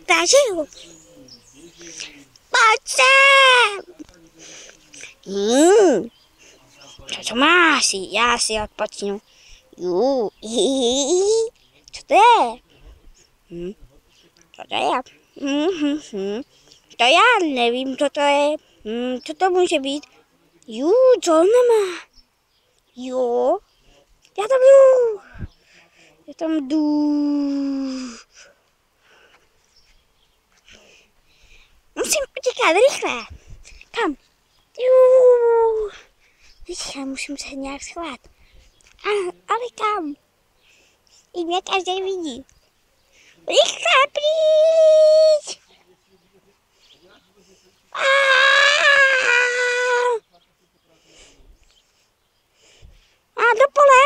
takže jo. Pojď sem! Co máš? Já si odpočnu. Co to je? Co to je? To já nevím, co to je. Co to může být? Co on má? Jo, já tam jdu. Musím utíkat rychle. Kam? Rychle, musím se nějak schovat. Ale kam? I mě každý vidí. Rychle, pryč! A do pole!